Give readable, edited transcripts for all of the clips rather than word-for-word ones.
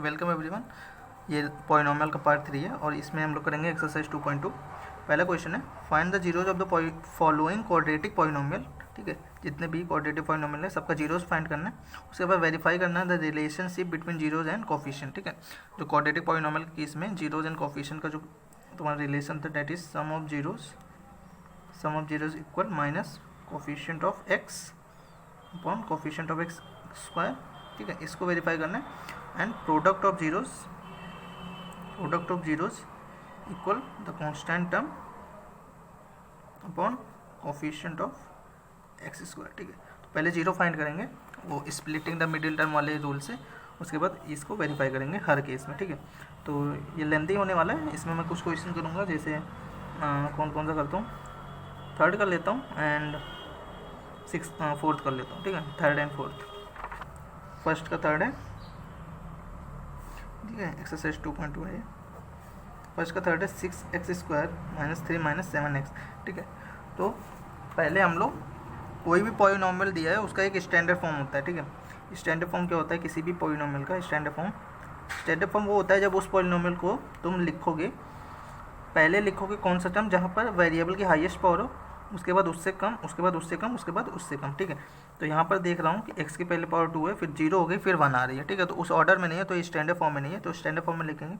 Welcome everyone. ये polynomial का part 3 है और इसमें हम लोग करेंगे एक्सरसाइज 2.2। पहला क्वेश्चन है, find the zeros of the following quadratic polynomial. ठीक है, जितने भी क्वाड्रेटिक पॉलिनोमियल है सबका जीरोज फाइंड करना है। उसके बाद वेरीफाई करना है the relationship between zeros and coefficient. ठीक है, जो क्वाड्रेटिक पॉलिनोमियल के केस में जीरोज एंड कोफिशिएंट का जो तुम्हारा रिलेशन था that is sum of zeros equal minus coefficient of X upon coefficient of X square. ठीक है, इसको वेरीफाई करना है। And product of zeros equal the constant term upon coefficient of X square. ठीक है, तो पहले जीरो फाइंड करेंगे वो स्प्लिटिंग द मिडिल टर्म वाले रूल से, उसके बाद इसको वेरीफाई करेंगे हर केस में। ठीक है, तो ये लेंथी होने वाला है। इसमें मैं कुछ क्वेश्चन करूँगा, जैसे कौन कौन सा करता हूँ, थर्ड कर लेता हूँ एंड फोर्थ कर लेता हूँ। ठीक है, थर्ड एंड फोर्थ। फर्स्ट का थर्ड है, ठीक है, एक्सरसाइज 2.2 है। फर्स्ट का थर्ड है 6x square minus 3 minus 7x। ठीक है, तो पहले हम लोग कोई भी पॉलिनोमियल दिया है उसका एक स्टैंडर्ड फॉर्म होता है। ठीक है, स्टैंडर्ड फॉर्म क्या होता है किसी भी पॉलिनोमियल का? स्टैंडर्ड फॉर्म वो होता है जब उस पॉलिनोमियल को तुम लिखोगे, पहले लिखोगे कौन सा टर्म जहाँ पर वेरिएबल की हाईएस्ट पावर हो, उसके बाद उससे कम, उसके बाद उससे कम, उसके बाद उससे कम। ठीक है, तो यहाँ पर देख रहा हूँ कि x की पहले पावर 2 है, फिर 0 हो गई, फिर 1 आ रही है। ठीक है, तो उस ऑर्डर में नहीं है, तो ये स्टैंडर्ड फॉर्म में नहीं है। तो स्टैंडर्ड फॉर्म में लिखेंगे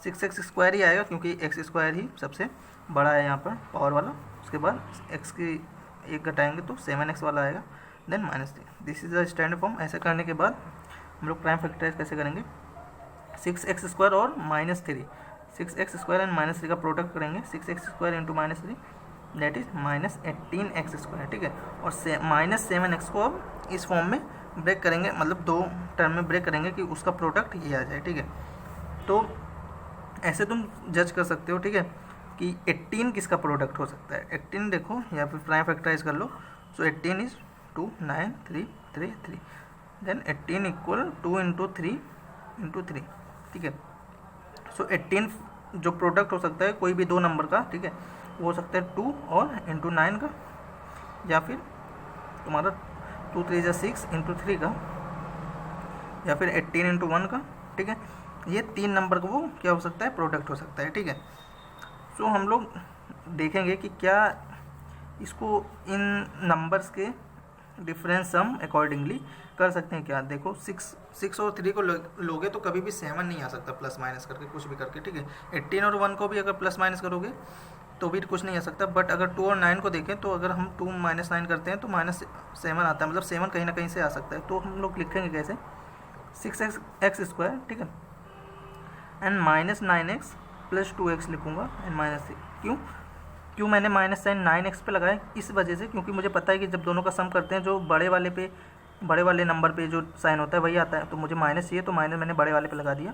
6x स्क्वायर ही आएगा, क्योंकि एक्स स्क्वायर ही सबसे बड़ा है यहाँ पर पावर वाला। उसके बाद x की एक घटाएंगे तो 7x वाला आएगा, then -3। This is the standard form. ऐसा करने के बाद हम लोग प्राइम फैक्टराइज कैसे करेंगे? 6x स्क्वायर और -3, 6x स्क्वायर एंड -3 का प्रोडक्ट करेंगे। 6x square into -3 that is -18x square. ठीक है, और -7x को अब इस फॉर्म में ब्रेक करेंगे, मतलब दो टर्म में ब्रेक करेंगे कि उसका प्रोडक्ट ये आ जाए। ठीक है, तो ऐसे तुम जज कर सकते हो। ठीक है, कि 18 किसका प्रोडक्ट हो सकता है। 18 देखो, या फिर प्राइम फैक्टराइज कर लो। So 18 is 2 9 3 3 3, then 18 equal 2 into 3 into 3। ठीक है, सो 18 जो प्रोडक्ट हो सकता है कोई भी दो नंबर का, ठीक है, वो हो सकता है 2 और इंटू 9 का, या फिर तुम्हारा 2 3 6 इंटू 3 का, या फिर 18 इंटू 1 का। ठीक है, ये तीन नंबर का वो क्या हो सकता है, प्रोडक्ट हो सकता है। ठीक है, सो हम लोग देखेंगे कि क्या इसको इन नंबर्स के डिफरेंस सम अकॉर्डिंगली कर सकते हैं क्या। देखो 6 और 3 को लोगे तो कभी भी 7 नहीं आ सकता प्लस माइनस करके, कुछ भी करके। ठीक है, 18 और 1 को भी अगर प्लस माइनस करोगे तो भी कुछ नहीं आ सकता। बट अगर 2 और 9 को देखें तो अगर हम 2 - 9 करते हैं तो -7 आता है, मतलब 7 कहीं ना कहीं से आ सकता है। तो हम लोग लिखेंगे कैसे, 6x स्क्वायर, ठीक है, एंड -9x प्लस 2x लिखूँगा एंड -3। क्यों मैंने माइनस साइन 9x पे लगाया? इस वजह से, क्योंकि मुझे पता है कि जब दोनों का सम करते हैं जो बड़े वाले नंबर पे जो साइन होता है वही आता है। तो मुझे माइनस चाहिए, तो माइनस मैंने बड़े वाले पे लगा दिया।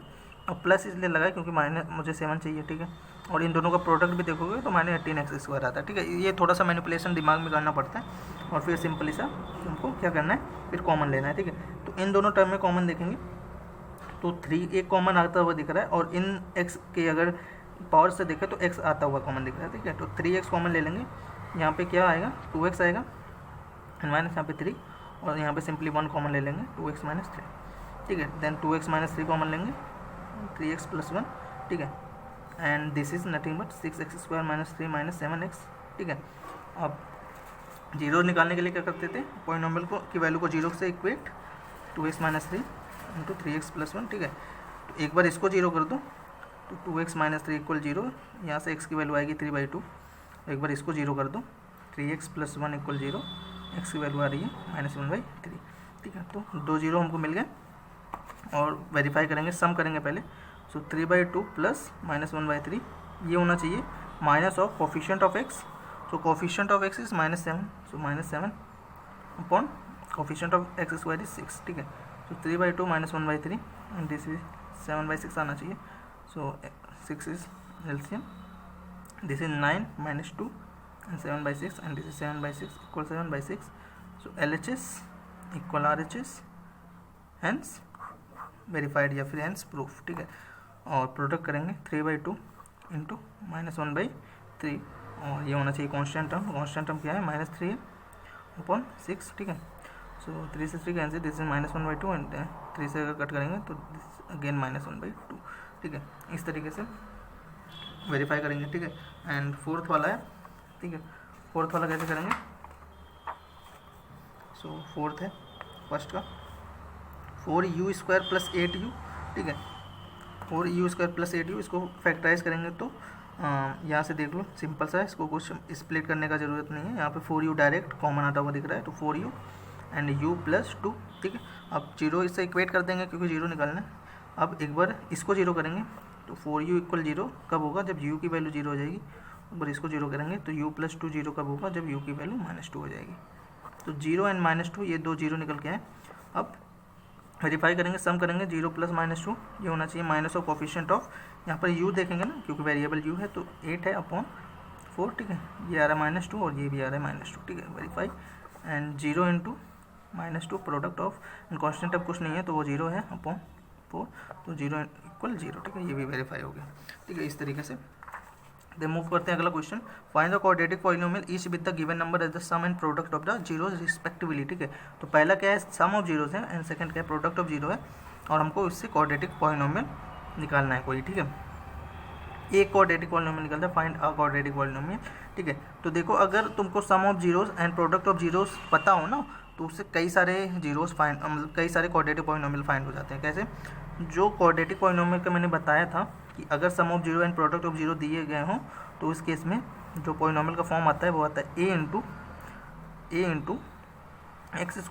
और प्लस इसलिए लगाया क्योंकि माइनस मुझे 7 चाहिए। ठीक है, और इन दोनों का प्रोडक्ट भी देखोगे तो -18x स्क्वायर आता है। ठीक है, ये थोड़ा सा मैनिपुलेशन दिमाग में करना पड़ता है, और फिर सिंपली सा तुमको क्या करना है, फिर कॉमन लेना है। ठीक है, तो इन दोनों टर्म में कॉमन देखेंगे तो 3 एक कॉमन आता हुआ दिख रहा है, और इन x के अगर पावर से देखें तो x आता हुआ कॉमन दिख रहा है। ठीक है, तो 3x कॉमन ले लेंगे। यहाँ पे क्या आएगा, 2x आएगा माइनस यहाँ पे 3, और यहाँ पे सिंपली 1 कॉमन ले लेंगे, 2x - 3। ठीक है, देन 2x - 3 कॉमन लेंगे, 3x + 1। ठीक है, and this is nothing but 6x square - 3 - 7x। ठीक है, अब जीरो निकालने के लिए क्या करते थे, पॉलिनोमियल को की वैल्यू को जीरो से इक्वेट 2x - 3 इंटू 3x + 1। ठीक है, तो एक बार इसको जीरो कर दो तो 2x - 3 इक्वल 0, यहाँ से x की वैल्यू आएगी 3/2। एक बार इसको जीरो कर दो, 3x + 1 इक्वल 0, x की वैल्यू आ रही है -1/3। ठीक है, तो 2 जीरो हमको मिल गए, और वेरीफाई करेंगे, सम करेंगे पहले। सो 3/2 प्लस -1/3 ये होना चाहिए minus of coefficient of x। So coefficient of x is -7, so -7 upon coefficient of x square is 6। ठीक है, सो 3/2 -1/3 एंड दिस इज 7/6 आना चाहिए। So 6 is LCM, this is 9 - 2 and 7/6, and this is 7/6 equal 7/6. So LHS equal RHS, hence verified या फिर hence proof। ठीक है, और product करेंगे 3/2 इंटू -1/3, और ये होना चाहिए कांस्टेंट टर्म। कांस्टेंट टर्म क्या है, -3 अपॉन 6। ठीक है, सो 3 से 3 कैंसिल, दिस इज -1/2 एंड 3 से अगर कट करेंगे तो दिस अगेन -1/2, ठीक है। इस तरीके से वेरीफाई करेंगे, ठीक है। एंड फोर्थ वाला है, ठीक है, फोर्थ वाला कैसे करेंगे? सो फोर्थ है फर्स्ट का 4u² + 8u, ठीक है। 4u² + 8u, इसको फैक्टराइज करेंगे तो यहाँ से देख लो सिंपल सा है, इसको कुछ स्प्लिट करने का ज़रूरत नहीं है। यहाँ पे 4u डायरेक्ट कॉमन आता हुआ दिख रहा है, तो 4u एंड u + 2, ठीक है। अब 0 इससे इक्वेट कर देंगे क्योंकि 0 निकालना है। अब एक बार इसको 0 करेंगे तो 4u = 0 कब होगा? जब u की वैल्यू 0 हो जाएगी। एक बार इसको 0 करेंगे तो u + 2 0 कब होगा? जब u की वैल्यू -2 हो जाएगी। तो 0 एंड -2 ये दो 0 निकल के आए। अब वेरीफाई करेंगे, सम करेंगे, 0 + -2 ये होना चाहिए माइनस ऑफ कोफिशिएंट ऑफ, यहाँ पर u देखेंगे ना क्योंकि वेरिएबल u है, तो 8 है अपॉन 4, ठीक है। ये आ रहा है -2 और ये भी आ रहा है -2, ठीक है। Verify and 0 × -2 product of, and constant अब कुछ नहीं है तो वो 0 है अपॉन 4, तो 0 = 0, ठीक है। ये भी वेरीफाई हो गया, ठीक है। इस तरीके से दे मूव करते हैं अगला question. Find the quadratic polynomial each with the given number as the sum and product of the zeros respectively, ठीक है। तो पहला क्या है? सम ऑफ जीरोज है, एंड सेकंड क्या है? प्रोडक्ट ऑफ जीरो है, और हमको इससे क्वाड्रेटिक पॉलिनोमियल निकालना है कोई, ठीक है। एक क्वाड्रेटिक पॉलिनोमियल निकलता है, फाइंड अ क्वाड्रेटिक पॉलिनोमियल, ठीक है। तो देखो अगर तुमको sum of zeros and product of zeros पता हो ना, तो उससे कई सारे जीरोज फाइंड, मतलब कई सारे क्वाड्रेटिक पॉलिनोमियल फाइंड हो जाते हैं। कैसे? जो क्वाड्रेटिक पॉलिनोमियल का मैंने बताया था कि अगर sum of zero and product of zero दिए गए हों तो उस केस में जो पॉलिनोमियल का फॉर्म आता है वो आता है a × x²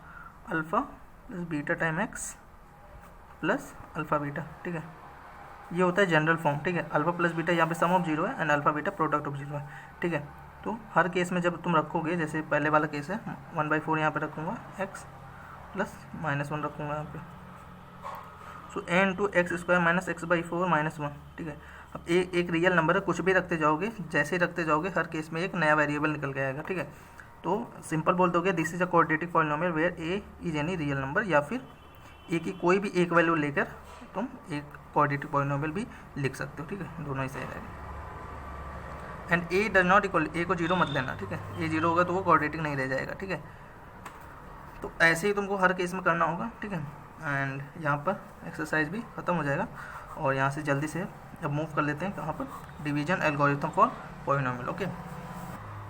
- alpha + beta time x + alpha beta, ठीक है। ये होता है जनरल फॉर्म, ठीक है। अल्फ़ा + बीटा यहाँ पे सम ऑफ जीरो है and alpha beta product of zero है, ठीक है। तो हर केस में जब तुम रखोगे, जैसे पहले वाला केस है 1/4 यहाँ पे रखूँगा, x + -1 रखूँगा यहाँ पे, सो a × x² - x/4 - 1, ठीक है। अब एक रियल नंबर है, कुछ भी रखते जाओगे, जैसे ही रखते जाओगे हर केस में एक नया वेरिएबल निकल के आएगा, ठीक है। तो सिंपल बोल दोगे this is a quadratic polynomial where a is any real number, या फिर a की कोई भी एक वैल्यू लेकर तुम एक क्वाड्रेटिक पॉलिनोमियल भी लिख सकते हो, ठीक है। दोनों ही सही रहेगा। And a does not equal, a को 0 मत लेना, ठीक है। a 0 होगा तो वो क्वाड्रेटिक नहीं रह जाएगा, ठीक है। तो ऐसे ही तुमको हर केस में करना होगा, ठीक है। एंड यहाँ पर एक्सरसाइज भी ख़त्म हो जाएगा, और यहाँ से जल्दी से अब मूव कर लेते हैं कहाँ पर? Division algorithm for polynomial, okay.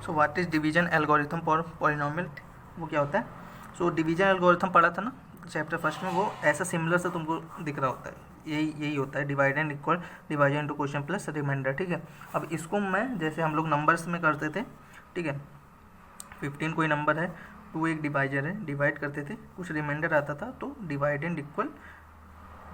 So what is division algorithm for polynomial? वो क्या होता है? सो डिवीजन एल्गोरिथम पढ़ा था ना चैप्टर फर्स्ट में, वो ऐसा सिमिलर से तुमको दिख रहा होता है, यही होता है, dividend equal, division into question plus remainder, ठीक है। अब इसको मैं, जैसे हम लोग नंबर्स में करते थे, ठीक है, 15 कोई नंबर है, 2 एक डिवाइजर है, डिवाइड करते थे, कुछ रिमाइंडर आता था तो dividend equal,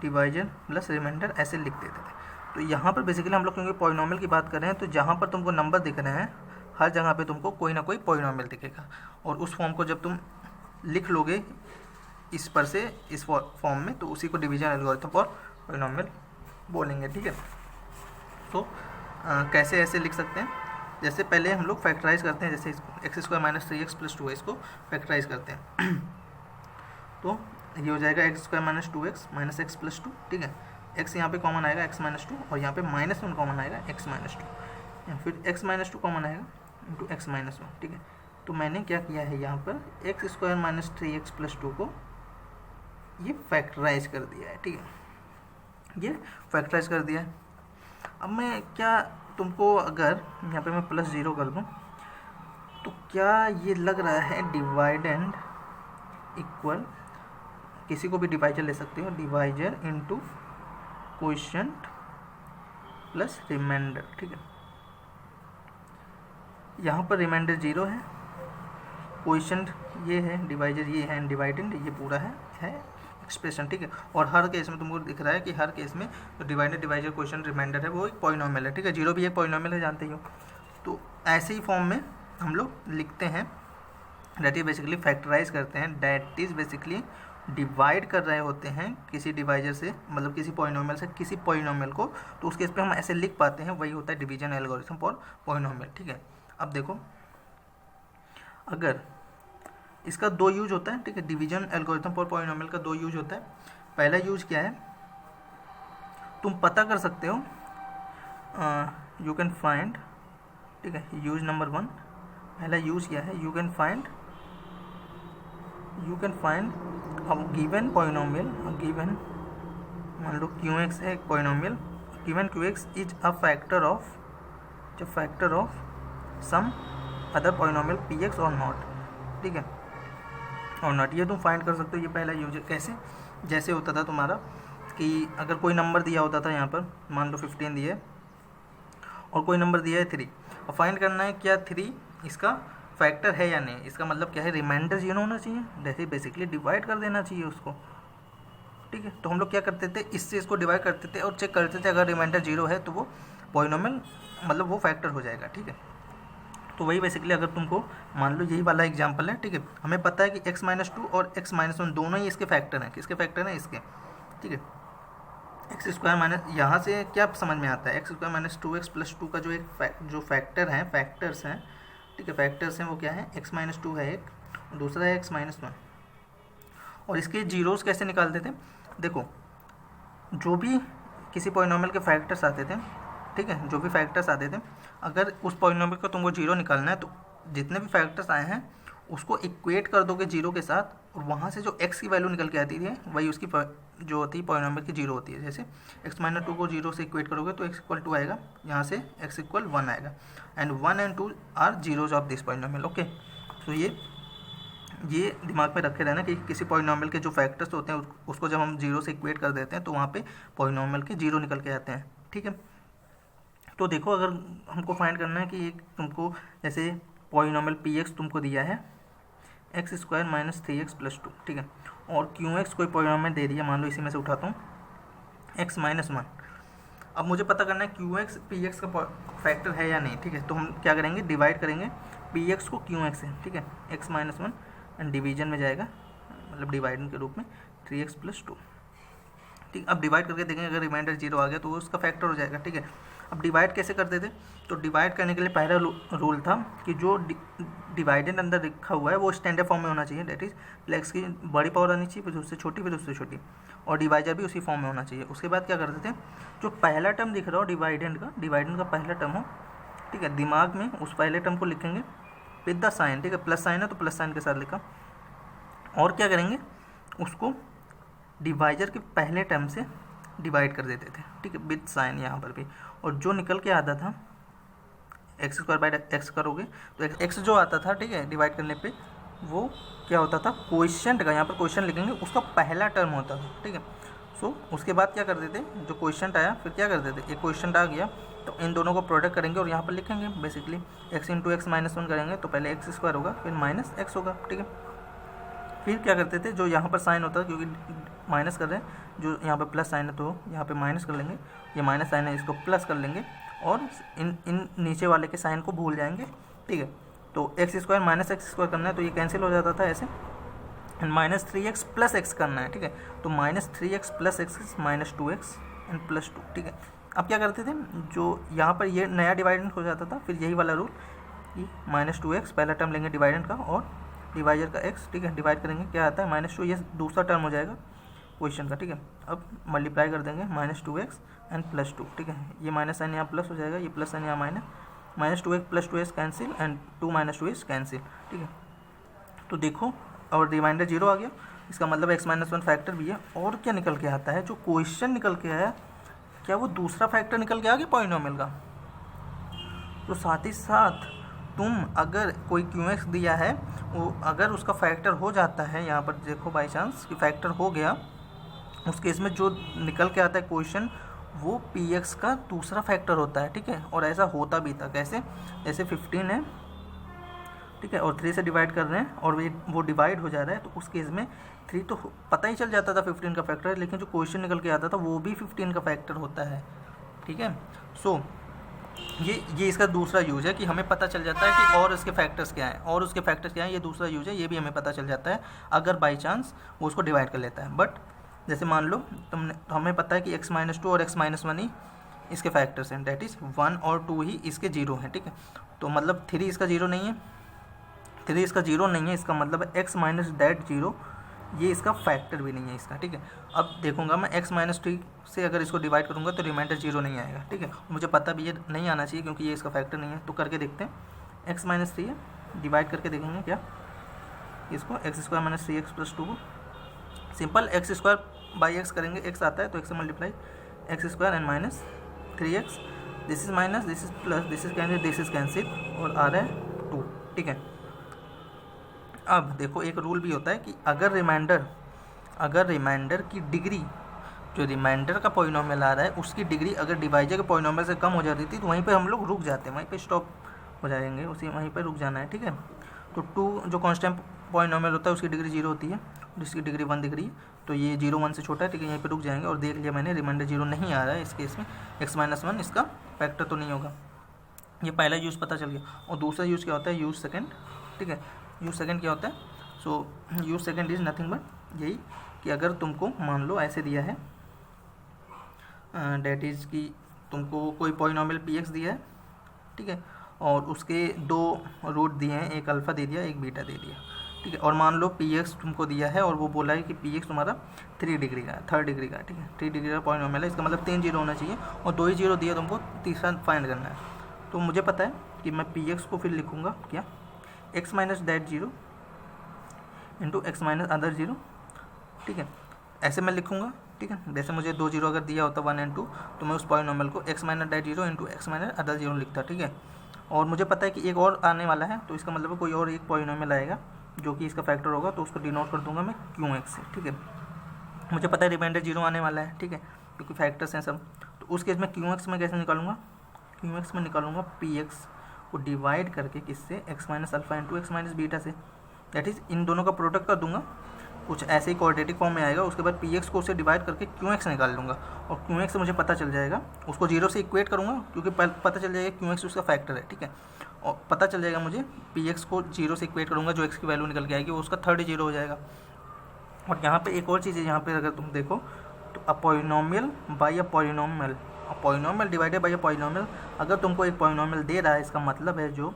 division plus remainder ऐसे लिख देते थे। तो यहाँ पर बेसिकली हम लोग क्योंकि पॉलिनोमियल की बात कर रहे हैं, तो जहाँ पर तुमको नंबर दिख रहे हैं हर जगह पे तुमको कोई ना कोई पॉलिनोमियल दिखेगा, और उस फॉर्म को जब तुम लिख लोगे इस पर से इस फॉर्म में, तो उसी को डिवीजन एल्गोरिथम फॉर पॉलिनोमियल बोलेंगे, ठीक है। तो कैसे ऐसे लिख सकते हैं? जैसे पहले हम लोग फैक्टराइज करते हैं, जैसे x² - 3x + 2 है, इसको फैक्टराइज करते हैं तो ये हो जाएगा x² - 2x - x + 2, ठीक है। x यहाँ पे कॉमन आएगा x - 2, और यहाँ पे -1 कॉमन आएगा x - 2, या फिर x - 2 कॉमन आएगा इंटू x - 1, ठीक है। तो मैंने क्या किया है यहाँ पर x² - 3x + 2 को ये फैक्टराइज कर दिया है, ठीक है। ये फैक्टराइज कर दिया है। अब मैं क्या तुमको, अगर यहाँ पे मैं +0 कर दूँ तो क्या ये लग रहा है डिवाइड एंड इक्वल, किसी को भी डिवाइजर ले सकते हो, divisor into quotient plus remainder, ठीक है। यहाँ पर रिमाइंडर 0 है, क्वोशिएंट ये है, डिवाइजर ये है, एंड डिवाइडेंड ये पूरा है एक्सप्रेशन, ठीक है। और हर केस में तुमको दिख रहा है कि हर केस में जो डिवाइडर, डिवाइजर, क्वोशिएंट, रिमाइंडर है वो एक पॉलिनोमियल है, ठीक है। 0 भी एक पॉलिनोमियल है, जानते ही हो। तो ऐसे ही फॉर्म में हम लोग लिखते हैं, दैट इज बेसिकली फैक्टराइज करते हैं, दैट इज बेसिकली डिवाइड कर रहे होते हैं किसी डिवाइजर से, मतलब किसी पॉलिनोमियल से किसी पॉलिनोमियल को, तो उस केस पे हम ऐसे लिख पाते हैं, वही होता है डिवीजन एल्गोरिथम फॉर पॉलिनोमियल, ठीक है। अब देखो, अगर इसका 2 यूज होता है, ठीक है, डिवीजन एल्गोरिथम फॉर पॉलिनोमियल का 2 यूज होता है। पहला यूज क्या है, तुम पता कर सकते हो, यू कैन फाइंड, ठीक है, यूज नंबर 1, पहला यूज क्या है, you can find you can find a given polynomial, given मान लो क्यू एक्स है एक polynomial, given q x is a factor of some other polynomial p x और नॉट, ठीक है, और नॉट। ये तुम फाइंड कर सकते हो। ये पहला यूज है। कैसे? जैसे होता था तुम्हारा कि अगर कोई नंबर दिया होता था, यहाँ पर मान लो 15 दिया है और कोई नंबर दिया है 3, और फाइंड करना है क्या 3 इसका फैक्टर है या नहीं। इसका मतलब क्या है, रिमाइंडर 0 होना चाहिए, जैसे बेसिकली डिवाइड कर देना चाहिए उसको, ठीक है। तो हम लोग क्या करते थे, इससे इसको डिवाइड करते थे और चेक करते थे अगर रिमाइंडर 0 है तो वो पॉलिनोमियल मतलब वो फैक्टर हो जाएगा, ठीक है। तो वही बेसिकली अगर तुमको मान लो यही वाला एग्जांपल है, ठीक है, हमें पता है कि x-2 और x-1 दोनों ही इसके फैक्टर हैं। किसके फैक्टर हैं? इसके, ठीक है। एक्स स्क्वायर माइनस, यहाँ से क्या समझ में आता है, x square minus 2x plus 2 का जो एक जो फैक्टर हैं, फैक्टर्स हैं, ठीक है, फैक्टर्स हैं वो क्या है, x-2 है एक, और दूसरा है x-1। और इसके जीरोस कैसे निकालते थे? देखो, जो भी किसी पॉलिनोमियल के फैक्टर्स आते थे, ठीक है, जो भी फैक्टर्स आते थे, अगर उस पॉलिनोमियल को तुमको 0 निकालना है तो जितने भी फैक्टर्स आए हैं उसको इक्वेट कर दोगे 0 के साथ, और वहाँ से जो x की वैल्यू निकल के आती थी वही उसकी जो होती है पॉलिनोमियल की 0 होती है। जैसे x-2 को 0 से इक्वेट करोगे तो x=2 आएगा, यहाँ से x=1 आएगा, and 1 and 2 are zeros of this polynomial. Okay, तो ये दिमाग में रखे रहना कि किसी पॉलिनोमियल के जो फैक्टर्स होते हैं उसको जब हम 0 से इक्वेट कर देते हैं तो वहाँ पे पॉलिनोमियल के 0 निकल के आते हैं, ठीक है। तो देखो, अगर हमको फाइंड करना है कि एक तुमको जैसे पॉलिनोमियल पी एक्स तुमको दिया है x² माइनस 3x प्लस 2, ठीक है, और क्यू एक्स कोई पॉलिनोमियल दे दिया, मान लो इसी में से उठाता हूँ x-1। अब मुझे पता करना है क्यू एक्स पी एक्स का फैक्टर है या नहीं, ठीक है। तो हम क्या करेंगे, डिवाइड करेंगे पी एक्स को क्यू एक्स से, ठीक है, x-1 एंड डिवीजन में जाएगा, मतलब डिवाइडन के रूप में 3x प्लस 2, ठीक। अब डिवाइड करके देखेंगे अगर रिमाइंडर 0 आ गया तो वो उसका फैक्टर हो जाएगा, ठीक है। अब डिवाइड कैसे करते थे? तो डिवाइड करने के लिए पहला रूल था कि जो डिवाइडेड अंदर लिखा हुआ है वो स्टैंडर्ड फॉर्म में होना चाहिए, दैट इज एक्स की बड़ी पावर आनी चाहिए, फिर उससे छोटी, फिर उससे छोटी, और डिवाइजर भी उसी फॉर्म में होना चाहिए। उसके बाद क्या करते थे, जो पहला टर्म दिख रहा हो डिवाइडेंड का पहला टर्म हो, ठीक है, दिमाग में उस पहले टर्म को लिखेंगे विद द साइन, ठीक है, प्लस साइन है तो प्लस साइन के साथ लिखा, और क्या करेंगे, उसको डिवाइजर के पहले टर्म से डिवाइड कर देते थे, ठीक है, विद साइन यहाँ पर भी, और जो निकल के आता था x² बाई x करोगे तो x जो आता था, ठीक है, डिवाइड करने पे वो क्या होता था, क्वोशिएंट का, यहाँ पर क्वोशिएंट लिखेंगे, उसका पहला टर्म होता था, ठीक है। सो उसके बाद क्या करते थे, जो क्वोशिएंट आया फिर क्या करते थे, एक क्वोशिएंट आ गया तो इन दोनों को प्रोडक्ट करेंगे और यहाँ पर लिखेंगे बेसिकली x इंटू x-1 करेंगे तो पहले x² होगा फिर माइनस x होगा, ठीक है। फिर क्या करते थे, जो यहाँ पर साइन होता है, क्योंकि माइनस कर रहे हैं, जो यहाँ पर प्लस साइन है तो यहाँ पे माइनस कर लेंगे, ये माइनस साइन है इसको प्लस कर लेंगे, और इन नीचे वाले के साइन को भूल जाएंगे, ठीक है। तो x² माइनस x² करना है तो ये कैंसिल हो जाता था ऐसे, and minus 3x plus x करना है, ठीक है, तो minus 3x plus x minus 2x and plus 2, ठीक है। अब क्या करते थे, जो यहाँ पर ये नया डिवाइडेंट हो जाता था, फिर यही वाला रूल कि माइनस 2x पहला टर्म लेंगे डिवाइडेंट का और डिवाइजर का x, ठीक है, डिवाइड करेंगे क्या आता है -2, ये दूसरा टर्म हो जाएगा क्वेश्चन का, ठीक है। अब मल्टीप्लाई कर देंगे -2x एंड प्लस 2, ठीक है, ये माइनस साइन यहाँ प्लस हो जाएगा, ये प्लस साइन यहाँ minus -2x plus 2x cancel and 2 - 2x cancel, ठीक है। तो देखो, और रिमाइंडर 0 आ गया, इसका मतलब x-1 फैक्टर भी है। और क्या निकल के आता है, जो क्वेश्चन निकल के आया, क्या वो दूसरा फैक्टर निकल के आ गया पॉलिनोमियल का? तो साथ ही साथ तुम अगर कोई QX दिया है, वो अगर उसका फैक्टर हो जाता है, यहाँ पर देखो बाई चांस कि फैक्टर हो गया, उस केस में जो निकल के आता है क्वेश्चन वो PX का दूसरा फैक्टर होता है, ठीक है। और ऐसा होता भी था, कैसे, जैसे 15 है, ठीक है, और 3 से डिवाइड कर रहे हैं और वो डिवाइड हो जा रहा है, तो उस केस में 3 तो पता ही चल जाता था 15 का फैक्टर है, लेकिन जो क्वेश्चन निकल के आता था वो भी 15 का फैक्टर होता है, ठीक है। सो ये इसका दूसरा यूज है कि हमें पता चल जाता है कि और इसके फैक्टर्स क्या हैं, और उसके फैक्टर्स क्या हैं, ये दूसरा यूज है, ये भी हमें पता चल जाता है अगर बाई चांस वो उसको डिवाइड कर लेता है। बट जैसे मान लो तुमने, तो हमें पता है कि x-2 और x-1 ही इसके फैक्टर्स हैं, डैट इज़ 1 और 2 ही इसके 0 हैं, ठीक है। तो मतलब 3 इसका 0 नहीं है, 3 इसका 0 नहीं है, इसका मतलब x माइनस दैट 0 ये इसका फैक्टर भी नहीं है इसका, ठीक है। अब देखूंगा मैं x-3 से अगर इसको डिवाइड करूंगा तो रिमाइंडर 0 नहीं आएगा, ठीक है। मुझे पता भी ये नहीं आना चाहिए क्योंकि ये इसका फैक्टर नहीं है, तो करके देखते हैं। x-3 है, डिवाइड करके देखेंगे क्या, इसको x square minus 3x plus 2 को simple x square by x करेंगे, एक्स आता है तो एक्स से multiply x square and minus 3x, this is minus this is plus this is cancel और आ रहा है 2, ठीक है। अब देखो एक रूल भी होता है कि अगर रिमाइंडर की डिग्री, जो रिमाइंडर का पॉलिनोमियल आ रहा है उसकी डिग्री अगर डिवाइजर के पॉलिनोमियल से कम हो जाती थी तो वहीं पे हम लोग रुक जाते हैं, वहीं पे स्टॉप हो जाएंगे, वहीं पे रुक जाना है, ठीक है। तो 2 जो कांस्टेंट पॉलिनोमियल होता है उसकी डिग्री 0 होती है, जिसकी डिग्री 1 दिख रही है, तो ये 0 1 से छोटा है, ठीक है, यहीं पे रुक जाएंगे। और देख लिया मैंने रिमाइंडर 0 नहीं आ रहा है इस केस में, x-1 इसका फैक्टर तो नहीं होगा, ये पहला यूज़ पता चल गया। और दूसरा यूज़ क्या होता है, यूज़ सेकंड, ठीक है। यूज़ सेकंड क्या होता है, so use second is nothing but यही कि अगर तुमको मान लो ऐसे दिया है डेट इज़ कि तुमको कोई पॉलिनोमियल px दिया है, ठीक है, और उसके 2 रूट दिए हैं, एक अल्फ़ा दे दिया एक बीटा दे दिया, ठीक है। और मान लो px तुमको दिया है और वो बोला है कि px तुम्हारा 3 डिग्री का है, 3rd डिग्री का, ठीक है, 3 डिग्री का पॉलिनोमियल है, इसका मतलब 3 जीरो होना चाहिए और 2 ही जीरो दिया, तुमको तीसरा फाइंड करना है। तो मुझे पता है कि मैं px को फिर लिखूँगा क्या, x minus that 0 into x minus other 0, ठीक है, ऐसे मैं लिखूँगा, ठीक है। जैसे मुझे 2 जीरो अगर दिया होता 1 एंड 2 तो मैं उस पॉलिनोमियल को x minus that 0 into x minus other 0 लिखता, ठीक है। और मुझे पता है कि एक और आने वाला है, तो इसका मतलब कोई और एक पॉलिनोमियल आएगा जो कि इसका फैक्टर होगा, तो उसको डिनोट कर दूंगा मैं qx से, ठीक है। मुझे पता है रिमाइंडर 0 आने वाला है, ठीक है, क्योंकि फैक्टर्स हैं सब। तो उस केस में qx में कैसे निकालूंगा, qx में निकालूंगा px को डिवाइड करके किससे, x minus alpha into x minus beta से, दैट इज़ इन दोनों का प्रोडक्ट कर दूंगा, कुछ ऐसे ही क्वाड्रेटिक फॉर्म में आएगा। उसके बाद px को उससे डिवाइड करके qx निकाल लूँगा और qx से मुझे पता चल जाएगा, उसको 0 से इक्वेट करूँगा क्योंकि पता चल जाएगा qx उसका फैक्टर है, ठीक है। और पता चल जाएगा मुझे px को 0 से इक्वेट करूँगा, जो x की वैल्यू निकल के आएगी वो उसका 3rd जीरो हो जाएगा। और यहाँ पे एक और चीज़ है, यहाँ पे अगर तुम देखो तो अ polynomial by a polynomial, polynomial divided by a polynomial, अगर तुमको एक पॉलिनोमियल दे रहा है इसका मतलब है जो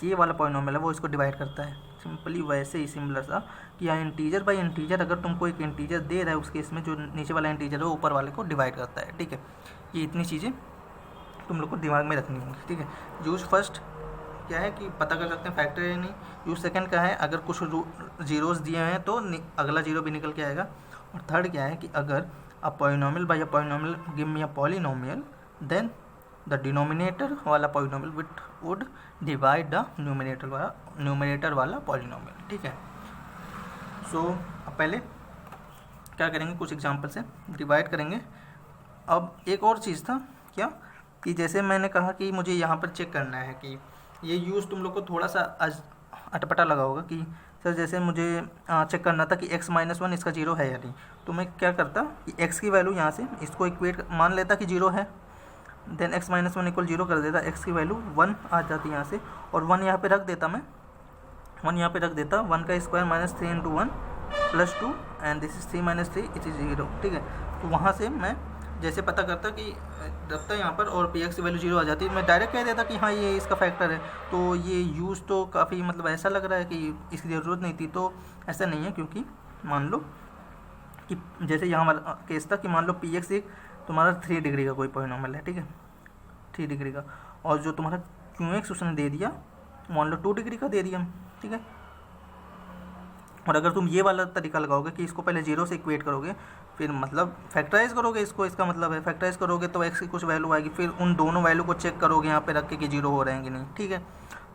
ये वाला पॉलिनोमियल है वो इसको डिवाइड करता है। सिंपली वैसे ही सिमिलर सा कि यहाँ इंटीजर बाय इंटीजर, अगर तुमको एक इंटीजर दे रहा है उसके इसमें जो नीचे वाला इंटीजर है वो ऊपर वाले को डिवाइड करता है, ठीक है। ये इतनी चीज़ें तुम लोग को दिमाग में रखनी होंगी, ठीक है। यूज फर्स्ट क्या है कि पता कर सकते हैं फैक्टर है नहीं। यूज सेकंड का है अगर कुछ जीरोस दिए हैं तो अगला जीरो भी निकल के आएगा। और थर्ड क्या है कि अगर a polynomial by a polynomial give me a polynomial then the denominator वाला polynomial would divide the numerator वाला पॉलिनोमियल, ठीक है। सो अब पहले क्या करेंगे, कुछ एग्जांपल से डिवाइड करेंगे। अब एक और चीज़ था क्या कि जैसे मैंने कहा कि मुझे यहाँ पर चेक करना है कि ये यूज़ तुम लोग को थोड़ा सा अटपटा लगा होगा कि सर जैसे मुझे चेक करना था कि x माइनस 1 इसका 0 है या नहीं, तो मैं क्या करता कि x की वैल्यू यहाँ से इसको इक्वेट मान लेता कि 0 है, देन x माइनस 1 इक्वल 0 कर देता, x की वैल्यू 1 आ जाती यहाँ से और 1 यहाँ पे रख देता मैं, 1 यहाँ पे रख देता, 1 का square minus 3 into 1 plus 2 and this is 3 minus 3 it is 0, ठीक है। तो वहाँ से मैं जैसे पता करता कि रखता यहाँ पर और px की वैल्यू 0 आ जाती है, मैं डायरेक्ट कह देता कि हाँ ये इसका फैक्टर है। तो ये यूज़ तो काफ़ी मतलब ऐसा लग रहा है कि इसकी ज़रूरत नहीं थी, तो ऐसा नहीं है, क्योंकि मान लो कि जैसे यहाँ वाला केस था कि मान लो px एक तुम्हारा 3 डिग्री का कोई पॉलिनोमियल है, ठीक है, 3 डिग्री का, और जो तुम्हारा qx उसने दे दिया मान लो 2 डिग्री का दे दिया, ठीक है। और अगर तुम ये वाला तरीका लगाओगे कि इसको पहले 0 से इक्वेट करोगे फिर मतलब फैक्टराइज करोगे इसको, इसका मतलब है फैक्टराइज करोगे तो x की कुछ वैल्यू आएगी, फिर उन दोनों वैल्यू को चेक करोगे यहाँ पे रख के कि 0 हो रहे हैं कि नहीं, ठीक है।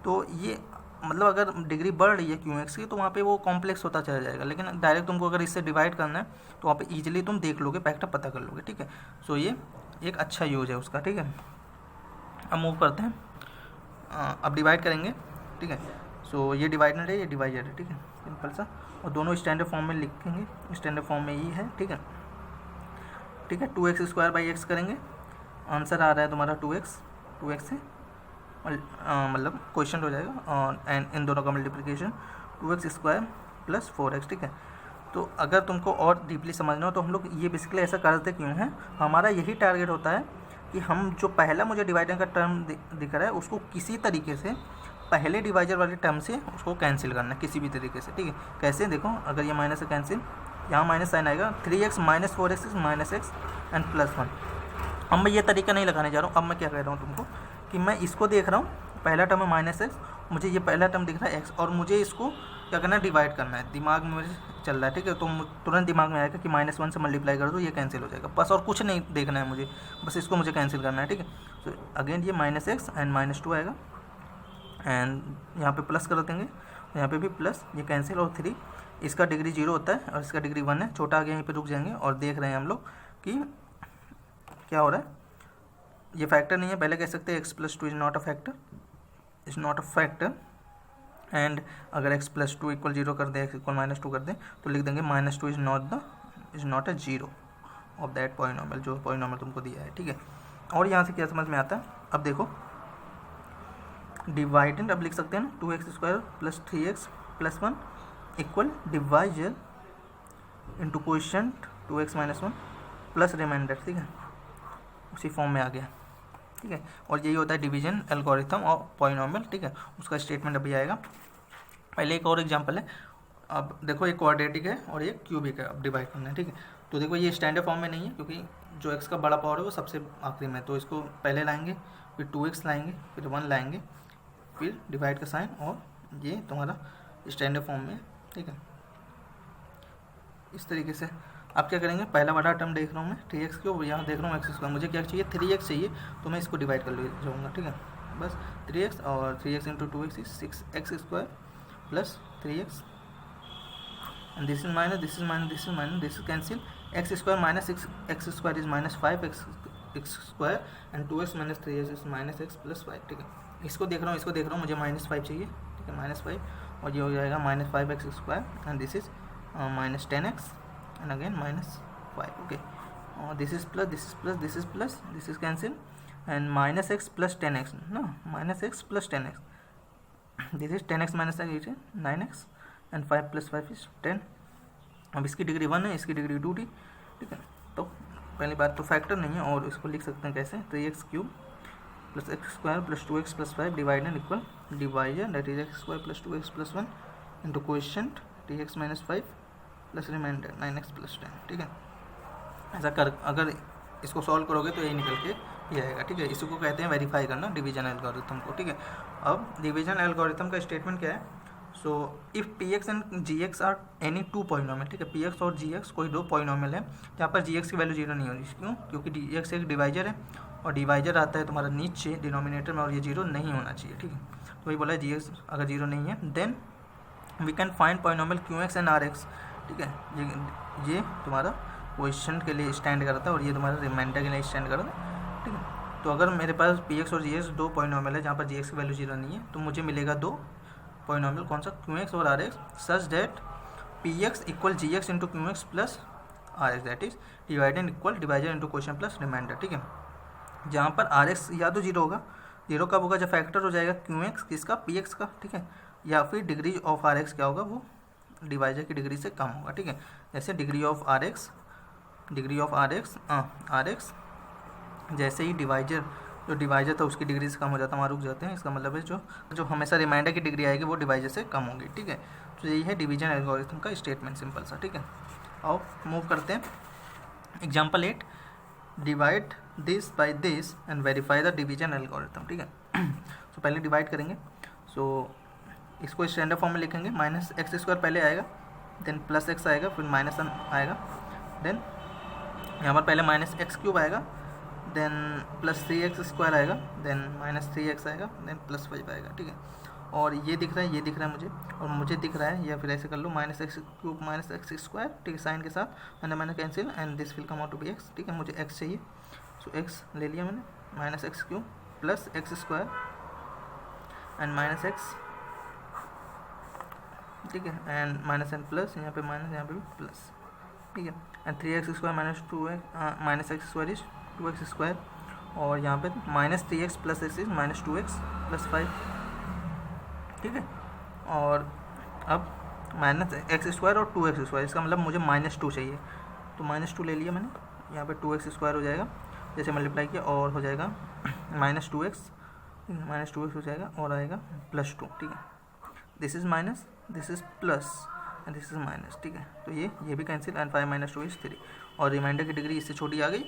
तो ये मतलब अगर डिग्री बढ़ रही है qx की तो वहाँ पे वो कॉम्प्लेक्स होता चला जाएगा, लेकिन डायरेक्ट तुमको अगर इससे डिवाइड करना है तो वहाँ पे ईजिली तुम देख लोगे, फैक्टर पता कर लोगे, ठीक है। सो ये एक अच्छा यूज है उसका, ठीक है। अब मूव करते हैं, अब डिवाइड करेंगे, ठीक है। सो ये डिवाइडेड है, ये डिवाइडेड है, ठीक है, सिंपल सा, और दोनों स्टैंडर्ड फॉर्म में लिखेंगे, स्टैंडर्ड फॉर्म में ये है, ठीक है, ठीक है। 2x स्क्वायर बाई एक्स करेंगे, आंसर आ रहा है तुम्हारा 2x से मतलब क्वेश्चन हो जाएगा, और एंड इन दोनों का multiplication 2x square plus 4x, ठीक है। तो अगर तुमको और डीपली समझना हो तो हम लोग ये बेसिकली ऐसा करते क्यों हैं, हमारा यही टारगेट होता है कि हम जो पहला मुझे डिवाइडर का टर्म दिख रहा है उसको किसी तरीके से पहले डिवाइजर वाले टर्म से उसको कैंसिल करना है किसी भी तरीके से, ठीक है। कैसे देखो, अगर ये माइनस से कैंसिल, यहाँ माइनस साइन आएगा, 3x minus 4x minus x and plus 1। अब मैं ये तरीका नहीं लगाने जा रहा हूँ, अब मैं क्या कह रहा हूँ तुमको कि मैं इसको देख रहा हूँ, पहला टर्म है माइनस एक्स मुझे ये पहला टर्म दिख रहा है एक्स, और मुझे इसको क्या करना है, डिवाइड करना है, दिमाग में मेरे चल रहा है, ठीक है। तो तुरंत दिमाग में आएगा कि -1 से मल्टीप्लाई कर दो, ये कैंसिल हो जाएगा, बस और कुछ नहीं देखना है मुझे, बस इसको मुझे कैंसिल करना है, ठीक है। तो अगेन ये -x एंड -2 आएगा, एंड यहाँ पे प्लस कर देंगे, यहाँ पे भी प्लस, ये कैंसिल, और 3 इसका डिग्री 0 होता है और इसका डिग्री 1 है, छोटा आगे यहीं पे रुक जाएंगे, और देख रहे हैं हम लोग कि क्या हो रहा है, ये फैक्टर नहीं है, पहले कह सकते हैं x+2 is not a factor, is not a factor, and अगर x+2 = 0 कर दें, x = -2 कर दें, तो लिख देंगे -2 is not a zero of that polynomial, जो पॉलिनोमियल तुमको दिया है, ठीक है। और यहाँ से क्या समझ में आता है, अब देखो डिवाइडेंड अब लिख सकते हैं ना, 2x² + 3x + 1 equal divisor into coefficient 2x - 1 plus remainder, ठीक है, उसी फॉर्म में आ गया, ठीक है। और यही होता है डिवीजन एल्गोरिथम और पॉलिनोमियल, ठीक है, उसका स्टेटमेंट अभी आएगा। पहले एक और एग्जांपल है, अब देखो एक क्वाड्रेटिक है और एक क्यूबिक है, अब डिवाइड करना है, ठीक है। तो देखो ये स्टैंडर्ड फॉर्म में नहीं है, क्योंकि जो x का बड़ा पावर है वो सबसे आखिरी में, तो इसको पहले लाएंगे, फिर 2x लाएंगे, फिर 1 लाएंगे, फिर डिवाइड का साइन, और ये तुम्हारा स्टैंडर्ड फॉर्म में, ठीक है। इस तरीके से अब क्या करेंगे, पहला बड़ा टर्म देख रहा हूँ मैं 3x3, यहाँ देख रहा हूँ x², मुझे क्या चाहिए 3x चाहिए, तो मैं इसको डिवाइड कर ले जाऊँगा, ठीक है, बस 3x, और 3x × 2x = 6x² + 3x, and this is minus, this is minus, this is minus, this is cancel, x² - 6x² is -5x² and 2x - 3x is -x + 5, ठीक है। इसको देख रहा हूँ, मुझे -5 चाहिए, ठीक है, -5, और ये हो जाएगा -5x² and this is -10x and again -5, okay, this is plus, this is plus, this is plus, this is cancel, and -x + 10x, no, -x + 10x, this is 10x - x is 9x and 5 + 5 is 10। अब इसकी degree 1 है, इसकी degree 2 थी, ठीक है। तो पहली बात तो फैक्टर नहीं है, और इसको लिख सकते हैं कैसे, 3x³ + x² + 2x + 5 डिवाइडेड equal divisor, that is x² + 2x + 1 into coefficient 3x - 5 plus remainder 9x + 10, ठीक है। ऐसा कर अगर इसको सॉल्व करोगे तो यही निकल के ये आएगा, ठीक है। इसी को कहते हैं वेरीफाई करना डिवीजन एल्गोरिथम को, ठीक है। अब डिवीजन एल्गोरिथम का स्टेटमेंट क्या है, so if px and gx are any 2 polynomial, ठीक है, px और gx कोई 2 पॉलिनोमियल है जहाँ पर gx की वैल्यू 0 नहीं होगी, क्यों, क्योंकि gx एक डिवाइजर है, और डिवाइजर आता है तुम्हारा नीचे डिनोमिनेटर में, और ये 0 नहीं होना चाहिए, ठीक है। तो वही बोला है gx अगर 0 नहीं है, then we can find polynomial qx and rx, ठीक है। ये तुम्हारा क्वेश्चन के लिए स्टैंड करता है, और ये तुम्हारा रिमाइंडर के लिए स्टैंड करता है, ठीक है। तो अगर मेरे पास px और gx 2 पॉलिनोमियल है जहाँ पर gx की वैल्यू 0 नहीं है, तो मुझे मिलेगा 2 पॉलिनोमियल, कौन सा, qx और rx, such that px = gx × qx + rx, that is डिवाइडेड equal divisor into question plus remainder, ठीक है। जहाँ पर rx या तो 0 होगा, 0 कब होगा, जब फैक्टर हो जाएगा qx किसका, px का, ठीक है, या फिर डिग्री ऑफ rx क्या होगा, वो डिवाइजर की डिग्री से कम होगा, ठीक है। जैसे डिग्री ऑफ rx जैसे ही डिवाइजर, जो डिवाइजर था उसकी डिग्री से कम हो जाता है, वहाँ रुक जाते हैं, इसका मतलब है जो हमेशा रिमाइंडर की डिग्री आएगी वो डिवाइजर से कम होगी, ठीक है। तो यही है डिवीजन एल्गोरिथम का स्टेटमेंट, सिंपल सा, ठीक है। और मूव करते हैं example 8, divide this by this and verify the division algorithm, ठीक है। तो पहले डिवाइड करेंगे, सो इसको स्टैंडर्ड फॉर्म में लिखेंगे, -x² पहले आएगा, देन +x आएगा, फिर -1 आएगा, देन यहाँ पर पहले -x³ आएगा, देन +3x² आएगा, देन -3x आएगा, देन +5 आएगा, ठीक है। और ये दिख रहा है, ये दिख रहा है मुझे, और मुझे दिख रहा है, या फिर ऐसे कर लो -x³ -x², ठीक है, साइन के साथ मैंने cancel, and this will come out to be x, ठीक है। मुझे x चाहिए, सो x ले लिया मैंने, -x³ + x² एंड -x, ठीक है, एंड -n प्लस, यहाँ पे माइनस, यहाँ पे भी प्लस, ठीक है, and 3x² - 2x -x² is 2x², और यहाँ पे -3x + x इज -2x + 5, ठीक है। और अब -x² और 2x², इसका मतलब मुझे -2 चाहिए, तो -2 ले लिया मैंने, यहाँ पे 2x² हो जाएगा, जैसे मल्टीप्लाई किया, और हो जाएगा -2x हो जाएगा, और आएगा +2, ठीक है। This is minus, this is plus, and this is minus, ठीक है। तो ये भी कैंसिल, एंड 5 - 2 इज 3, और रिमाइंडर की डिग्री इससे छोटी आ गई,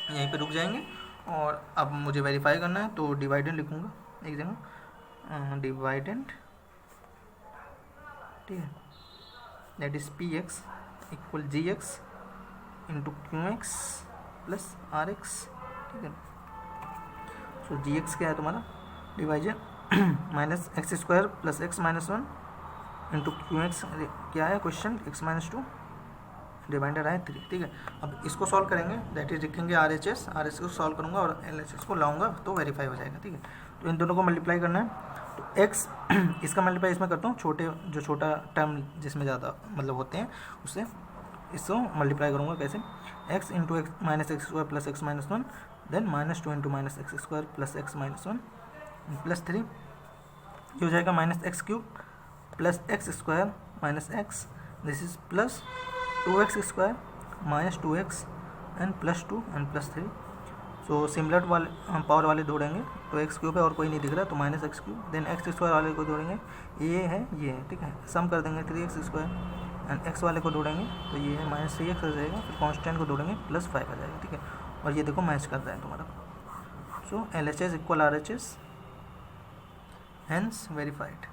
यहीं पे रुक जाएंगे। और अब मुझे वेरीफाई करना है, तो डिवाइडेड लिखूँगा एक जगह, डिवाइडेंट, ठीक है, that is p x equal g x into q x plus r x, ठीक है। सो जी एक्स क्या है तुम्हारा division minus x square plus x minus one into q x क्या है question x minus two, remainder है 3, ठीक है। अब इसको सॉल्व करेंगे, दैट इज लिखेंगे आर एच एस को सॉल्व करूँगा और एल एच एस को लाऊंगा तो वेरीफाई हो जाएगा, ठीक है। तो इन दोनों को मल्टीप्लाई करना है, तो एक्स इसका मल्टीप्लाई इसमें करता हूँ, छोटा टर्म जिसमें ज़्यादा मतलब होते हैं उससे इसको मल्टीप्लाई करूँगा कैसे, x into x minus x square plus x minus one, then minus two into minus x square plus x minus one plus 3, ये हो जाएगा minus x cube plus x square minus x, this is plus 2x square minus 2x and plus 2 and plus 3। So similar वाले हम power वाले जोड़ेंगे तो x cube है और कोई नहीं दिख रहा तो minus x cube, then x square वाले को जोड़ेंगे ये है, ठीक है, सम कर देंगे 3x स्क्वायर एंड एक्स वाले को जोड़ेंगे तो ये है माइनस 3x आ जाएगा, फिर कॉन्स्टेंट को जोड़ेंगे प्लस 5 आ जाएगा, ठीक है। और ये देखो मैच कर रहा है तुम्हारा। So L H S equal R H S, hence verified,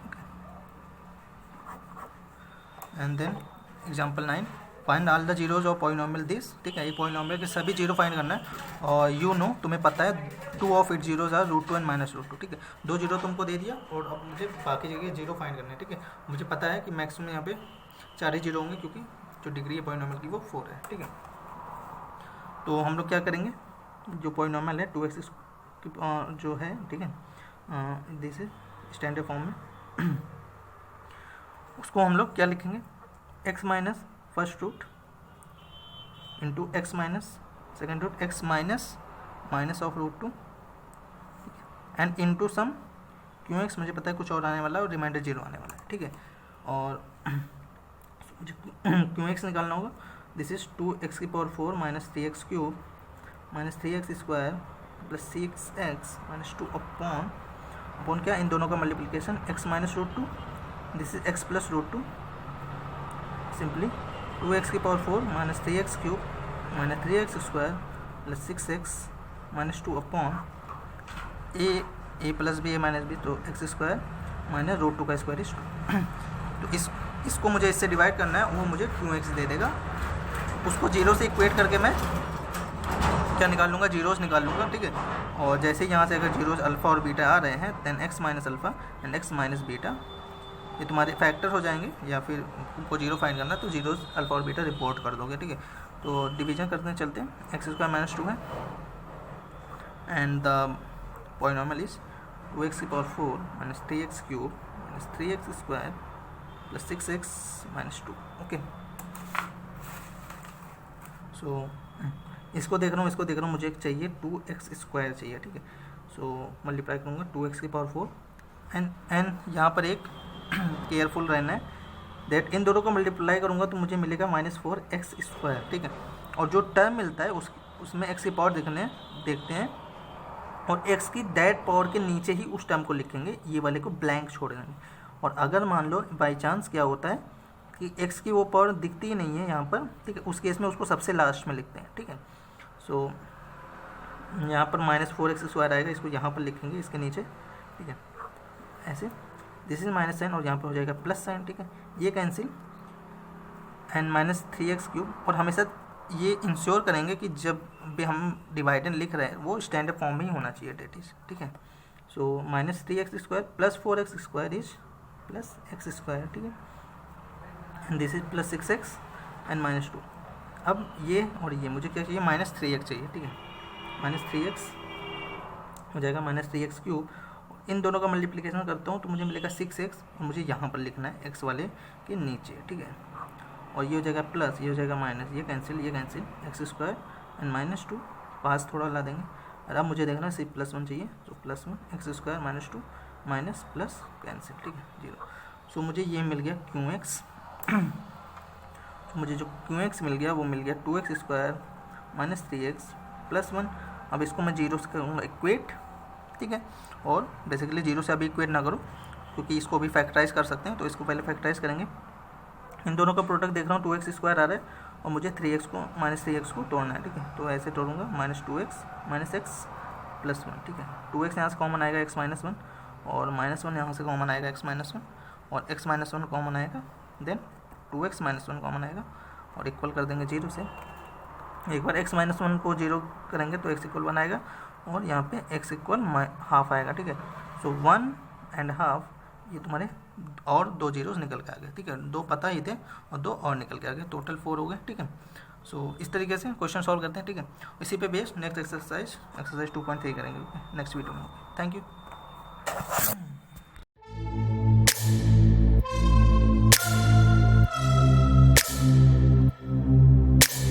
okay. And then example 9, find all the zeros of polynomial this, ठीक है। ये पॉलिनोमियल के सभी जीरो फाइंड करना है और यू नो तुम्हें पता है 2 of it zeros are √2 and -√2, ठीक है। 2 जीरो तुमको दे दिया और अब मुझे बाकी जगह जीरो फाइंड करना है, ठीक है। मुझे पता है कि मैक्सिमम यहाँ पे 4 ही जीरो होंगे क्योंकि जो डिग्री है पॉलिनोमियल की वो 4 है, ठीक है। तो हम लोग क्या करेंगे, जो पॉलिनोमियल है 2x जो है, ठीक है, दिस इज स्टैंडर्ड फॉर्म में उसको हम लोग क्या लिखेंगे, x minus first root into x minus second root x minus of √2 and into sum q x, मुझे पता है कुछ और आने वाला है और रिमाइंडर 0 आने वाला है, ठीक है। और मुझे क्यू एक्स निकालना होगा, this is 2x⁴ minus 3x cube minus 3x square plus 6x minus 2 upon क्या, इन दोनों का multiplication x minus √2, this is x plus √2, simply 2x⁴ minus 3x cube minus 3x square plus 6x minus 2 upon a plus b a minus b, तो x square minus √2 का square is 2। तो इसको मुझे इससे डिवाइड करना है, वो मुझे 2x दे देगा, उसको जीरो से इक्वेट करके मैं क्या निकाल लूँगा, जीरोस निकाल लूँगा, ठीक है। और जैसे यहाँ से अगर जीरोस अल्फ़ा और बीटा आ रहे हैं then x minus alpha and x minus beta ये तुम्हारे फैक्टर हो जाएंगे, या फिर तुमको जीरो फाइंड करना तो जीरोस अल्फ़ा और बीटा रिपोर्ट कर दोगे, ठीक है। तो डिवीजन करते चलते हैं, x स्क्वायर माइनस 2 है and the polynomial is 2x⁴ minus 3x cube minus 3x square plus 6x minus 2, okay. So इसको देख रहा हूँ, मुझे एक चाहिए 2x स्क्वायर चाहिए, ठीक है। सो मल्टीप्लाई करूँगा 2x⁴ एंड यहाँ पर एक केयरफुल रहना है दैट इन दोनों को मल्टीप्लाई करूँगा तो मुझे मिलेगा -4x स्क्वायर, ठीक है। और जो टर्म मिलता है उसमें x की पावर देखते हैं और x की दैट पावर के नीचे ही उस टर्म को लिखेंगे, ये वाले को ब्लैंक छोड़ देंगे। और अगर मान लो बाई चांस क्या होता है कि x की वो पावर दिखती ही नहीं है यहाँ पर, ठीक है, उस केस में उसको सबसे लास्ट में लिखते हैं, ठीक है। सो यहाँ पर -4x स्क्वायर आएगा, इसको यहाँ पर लिखेंगे इसके नीचे, ठीक है, ऐसे दिस इज माइनस साइन और यहाँ पर हो जाएगा प्लस साइन, ठीक है, ये cancel and minus 3x cube. और हमेशा ये इंश्योर करेंगे कि जब भी हम डिवाइडेंड लिख रहे हैं वो स्टैंडर्ड फॉर्म में ही होना चाहिए, डेट इज, ठीक है। So minus 3x square plus 4x square is plus x square, ठीक है, and this is plus 6x and minus 2। अब ये और ये मुझे क्या चाहिए, -3x चाहिए, ठीक है, -3x हो जाएगा माइनस 3x क्यूब। इन दोनों का मल्टीप्लिकेशन करता हूँ तो मुझे मिलेगा 6x और मुझे यहाँ पर लिखना है x वाले के नीचे, ठीक है। और ये हो जाएगा प्लस, ये हो जाएगा माइनस, ये कैंसिल x स्क्वायर एंड -2 पास थोड़ा ला देंगे। और अब मुझे देखना है सिर्फ +1 चाहिए, तो +1 x square -2 minus plus cancel, ठीक है, 0। सो मुझे ये मिल गया QX। मुझे जो QX मिल गया वो मिल गया 2x square minus 3x plus 1। अब इसको मैं जीरो से करूँगा इक्वेट, ठीक है। और बेसिकली जीरो से अभी इक्वेट ना करो क्योंकि इसको भी फैक्टराइज कर सकते हैं, तो इसको पहले फैक्टराइज करेंगे। इन दोनों का प्रोडक्ट देख रहा हूँ 2x स्क्वायर आ रहा है और मुझे -3x को तोड़ना है, ठीक है। तो ऐसे तोड़ूंगा -2x माइनस x +1, ठीक है। 2x यहाँ से कॉमन आएगा x माइनस 1, और -1 यहाँ से कॉमन आएगा x माइनस 1, और x माइनस 1 कॉमन आएगा, देन 2x माइनस 1 कॉमन आएगा, और इक्वल कर देंगे 0 से। एक बार x माइनस 1 को 0 करेंगे तो x इक्वल 1 आएगा, और यहाँ पे x इक्वल हाफ आएगा, ठीक है। सो 1 एंड हाफ, ये तुम्हारे और 2 जीरोस निकल के आ गए, ठीक है। 2 पता ही थे और 2 और निकल के आ गए, टोटल 4 हो गए, ठीक है। सो इस तरीके से क्वेश्चन सॉल्व करते हैं, ठीक है। इसी पे बेस्ड नेक्स्ट एक्सरसाइज 2.3 करेंगे नेक्स्ट वीडियो में। Thank you.